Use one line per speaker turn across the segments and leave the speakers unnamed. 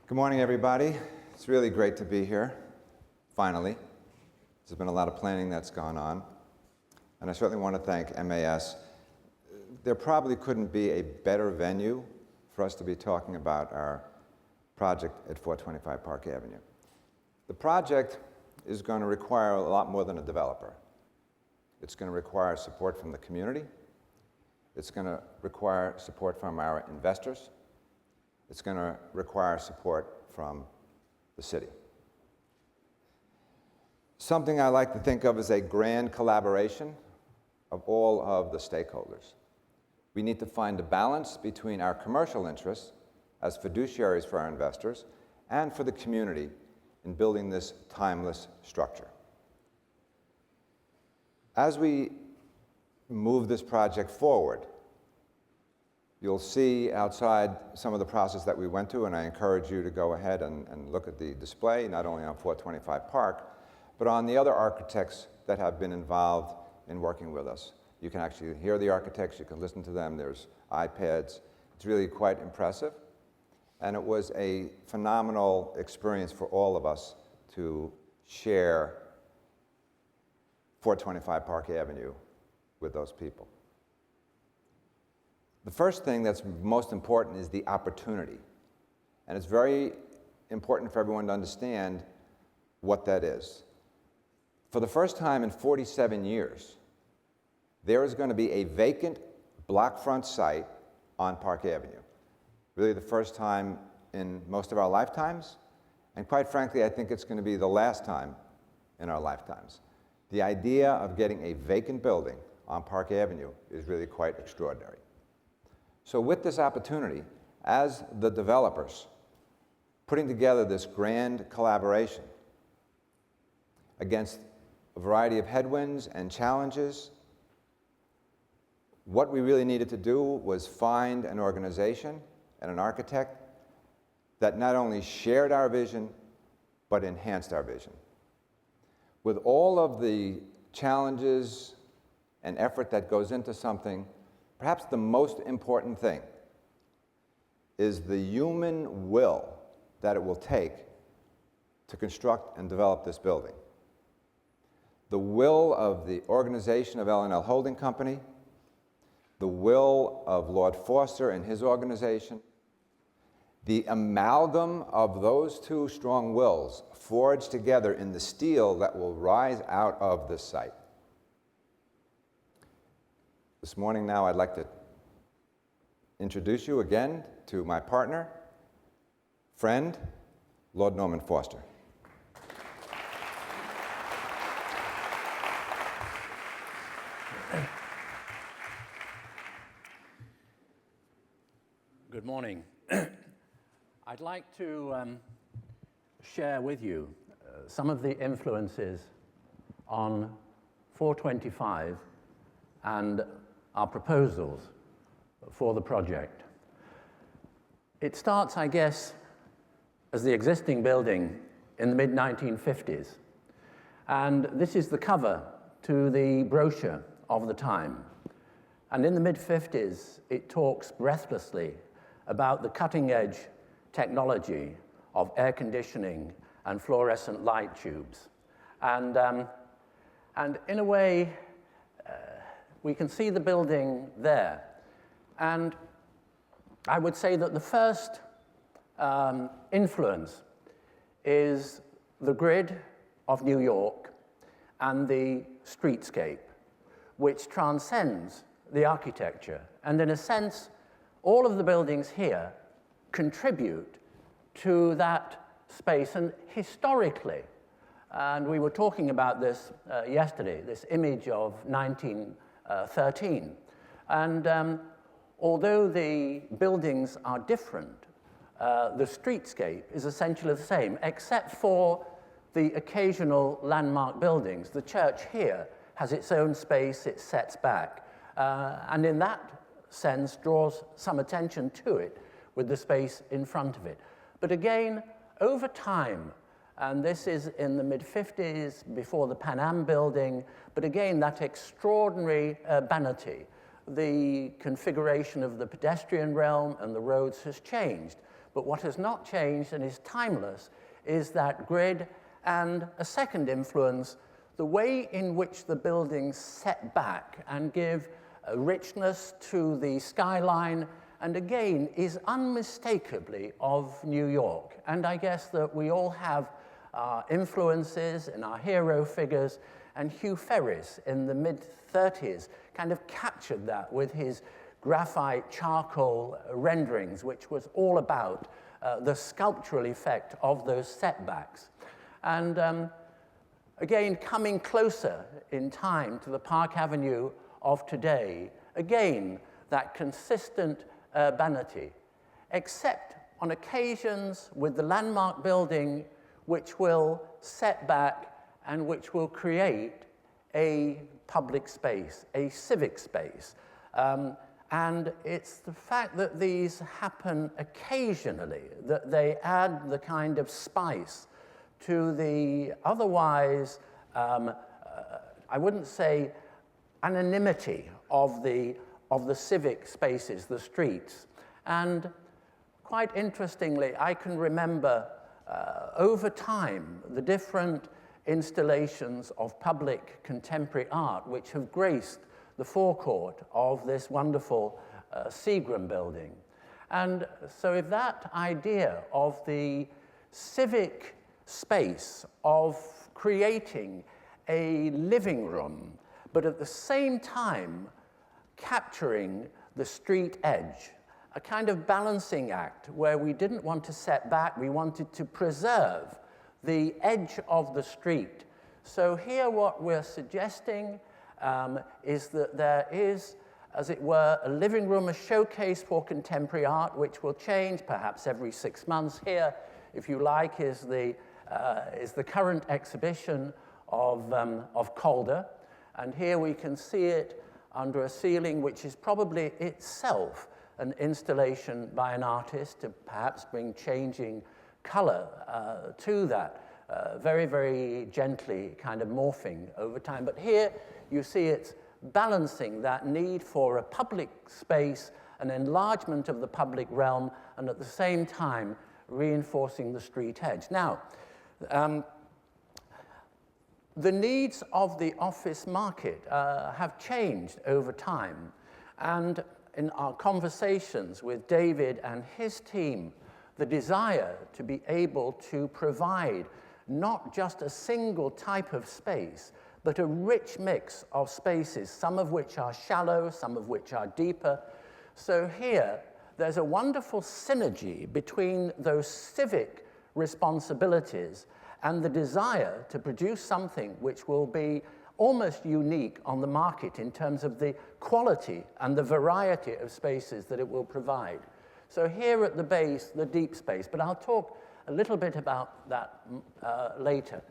Good morning, everybody. It's really great to be here, finally. There's been a lot of planning that's gone on, and I certainly want to thank MAS. There probably couldn't be a better venue for us to be talking about our project at 425 Park Avenue. The project is going to require a lot more than a developer. It's going to require support from the community. It's going to require support from our investors. It's going to require support from the city. Something I like to think of as a grand collaboration of all of the stakeholders. We need to find a balance between our commercial interests as fiduciaries for our investors and for the community in building this timeless structure. As we move this project forward, you'll see outside some of the process that we went through, and I encourage you to go ahead and look at the display, not only on 425 Park, but on the other architects that have been involved in working with us. You can actually hear the architects, you can listen to them, there's iPads. It's really quite impressive. And it was a phenomenal experience for all of us to share 425 Park Avenue with those people. The first thing that's most important is the opportunity. And it's very important for everyone to understand what that is. For the first time in 47 years, there is going to be a vacant block front site on Park Avenue. Really the first time in most of our lifetimes, and quite frankly, I think it's going to be the last time in our lifetimes. The idea of getting a vacant building on Park Avenue is really quite extraordinary. So with this opportunity, as the developers, putting together this grand collaboration against a variety of headwinds and challenges, what we really needed to do was find an organization and an architect that not only shared our vision, but enhanced our vision. With all of the challenges and effort that goes into something, perhaps the most important thing is the human will that it will take to construct and develop this building. The will of the organization of L&L Holding Company, the will of Lord Foster and his organization, the amalgam of those two strong wills forged together in the steel that will rise out of this site. This morning now I'd like to introduce you again to my partner, friend, Lord Norman Foster.
Good morning. I'd like to share with you some of the influences on 425 and our proposals for the project. It starts, I guess, as the existing building in the mid-1950s. And this is the cover to the brochure of the time. And in the mid-50s, it talks breathlessly about the cutting-edge technology of air conditioning and fluorescent light tubes. And in a way, we can see the building there. And I would say that the first influence is the grid of New York and the streetscape, which transcends the architecture. And in a sense, all of the buildings here contribute to that space. And historically, and we were talking about this yesterday, this image of 1913. And although the buildings are different, the streetscape is essentially the same, except for the occasional landmark buildings. The church here has its own space, it sets back, and in that sense draws some attention to it with the space in front of it. But again, over time, and this is in the mid-50s, before the Pan Am building, but again, that extraordinary urbanity, the configuration of the pedestrian realm and the roads has changed. But what has not changed and is timeless is that grid, and a second influence, the way in which the buildings set back and give a richness to the skyline, and again is unmistakably of New York. And I guess that we all have influences in our hero figures, and Hugh Ferris in the mid-30s kind of captured that with his graphite charcoal renderings, which was all about the sculptural effect of those setbacks. And again, coming closer in time to the Park Avenue of today, again, that consistent urbanity, except on occasions with the landmark building which will set back and which will create a public space, a civic space. And it's the fact that these happen occasionally, that they add the kind of spice to the otherwise, I wouldn't say anonymity of the civic spaces, the streets. And quite interestingly, I can remember over time the different installations of public contemporary art which have graced the forecourt of this wonderful Seagram building. And so if that idea of the civic space of creating a living room, but at the same time capturing the street edge, a kind of balancing act where we didn't want to set back, we wanted to preserve the edge of the street. So here what we're suggesting is that there is, as it were, a living room, a showcase for contemporary art, which will change perhaps every 6 months. Here, if you like, is the current exhibition of Calder. And here we can see it under a ceiling which is probably itself an installation by an artist to perhaps bring changing color to that, very, very gently kind of morphing over time. But here you see it's balancing that need for a public space, an enlargement of the public realm, and at the same time reinforcing the street edge. Now, the needs of the office market have changed over time, and in our conversations with David and his team, the desire to be able to provide not just a single type of space, but a rich mix of spaces, some of which are shallow, some of which are deeper. So here, there's a wonderful synergy between those civic responsibilities and the desire to produce something which will be almost unique on the market in terms of the quality and the variety of spaces that it will provide. So here at the base, the deep space, but I'll talk a little bit about that later.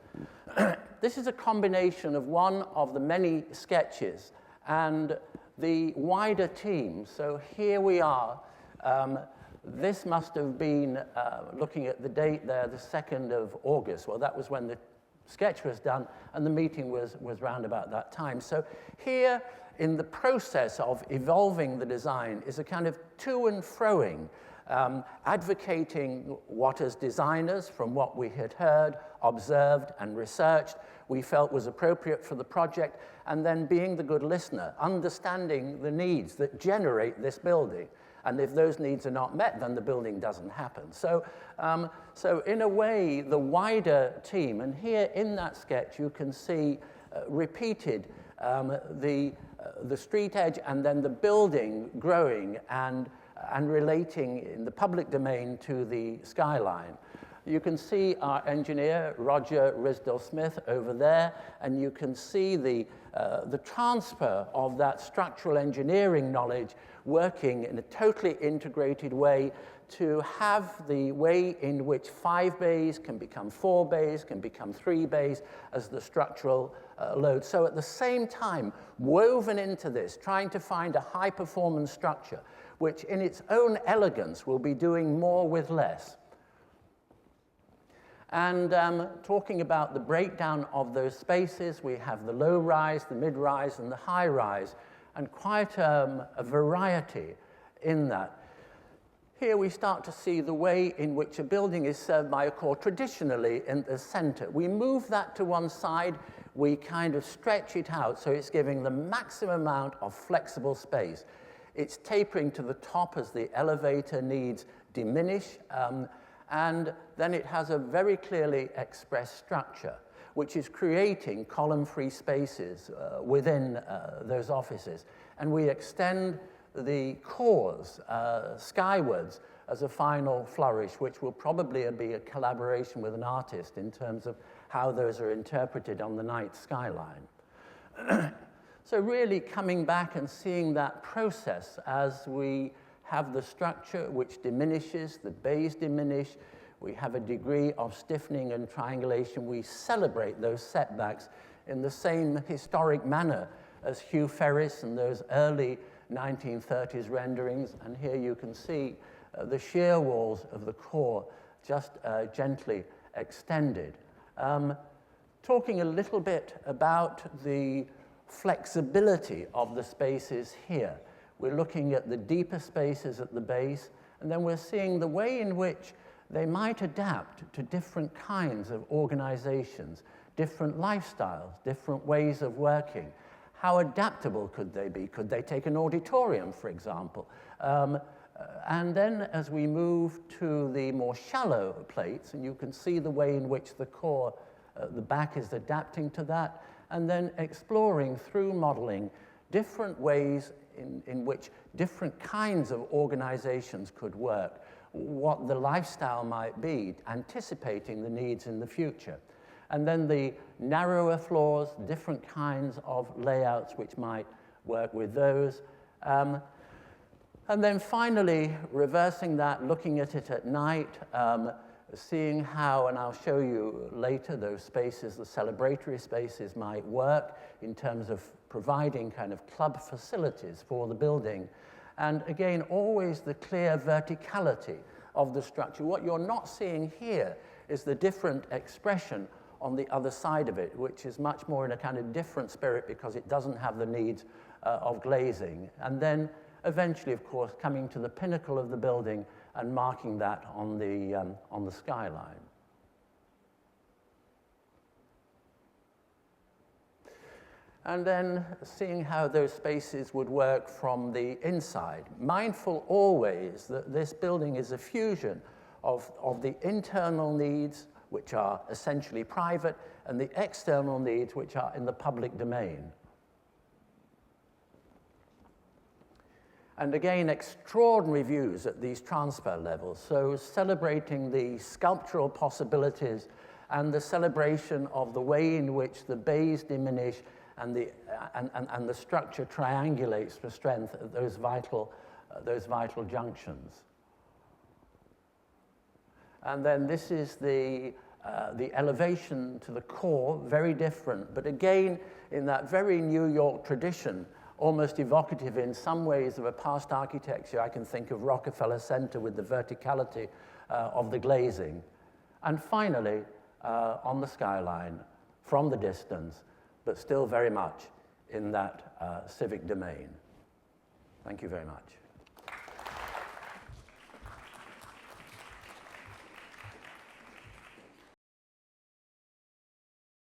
This is a combination of one of the many sketches and the wider team. So here we are. This must have been, looking at the date there, the 2nd of August. Well, that was when the sketch was done, and the meeting was round about that time. So here, in the process of evolving the design, is a kind of to and froing, advocating what as designers, from what we had heard, observed, and researched, we felt was appropriate for the project, and then being the good listener, understanding the needs that generate this building. And if those needs are not met, then the building doesn't happen. So, so in a way, the wider team, and here in that sketch, you can see repeated the street edge and then the building growing and relating in the public domain to the skyline. You can see our engineer, Roger Risdell-Smith, over there, and you can see the transfer of that structural engineering knowledge working in a totally integrated way to have the way in which 5 bays can become 4 bays, can become 3 bays as the structural load. So at the same time, woven into this, trying to find a high-performance structure, which in its own elegance will be doing more with less. And talking about the breakdown of those spaces, we have the low-rise, the mid-rise, and the high-rise, and quite a variety in that. Here we start to see the way in which a building is served by a core traditionally in the center. We move that to one side, we kind of stretch it out so it's giving the maximum amount of flexible space. It's tapering to the top as the elevator needs diminish, and then it has a very clearly expressed structure, which is creating column-free spaces within those offices. And we extend the cores skywards as a final flourish, which will probably be a collaboration with an artist in terms of how those are interpreted on the night skyline. So really coming back and seeing that process as we have the structure which diminishes, the bays diminish, we have a degree of stiffening and triangulation. We celebrate those setbacks in the same historic manner as Hugh Ferris and those early 1930s renderings. And here you can see the shear walls of the core just gently extended. Talking a little bit about the flexibility of the spaces here. We're looking at the deeper spaces at the base, and then we're seeing the way in which they might adapt to different kinds of organizations, different lifestyles, different ways of working. How adaptable could they be? Could they take an auditorium, for example? And then as we move to the more shallow plates, and you can see the way in which the core, the back is adapting to that, and then exploring through modeling different ways in which different kinds of organizations could work, what the lifestyle might be, anticipating the needs in the future. And then the narrower floors, different kinds of layouts which might work with those. And then finally, reversing that, looking at it at night, seeing how, and I'll show you later, those spaces, the celebratory spaces might work in terms of providing kind of club facilities for the building. And again, always the clear verticality of the structure. What you're not seeing here is the different expression on the other side of it, which is much more in a kind of different spirit because it doesn't have the needs of glazing. And then eventually, of course, coming to the pinnacle of the building and marking that on the skyline. And then seeing how those spaces would work from the inside. Mindful always that this building is a fusion of the internal needs, which are essentially private, and the external needs, which are in the public domain. And again, extraordinary views at these transfer levels. So celebrating the sculptural possibilities and the celebration of the way in which the bays diminish and the structure triangulates for strength at those vital junctions. And then this is the elevation to the core, very different, but again, in that very New York tradition, almost evocative in some ways of a past architecture. I can think of Rockefeller Center with the verticality of the glazing. And finally, on the skyline, from the distance, but still very much in that civic domain. Thank you very much.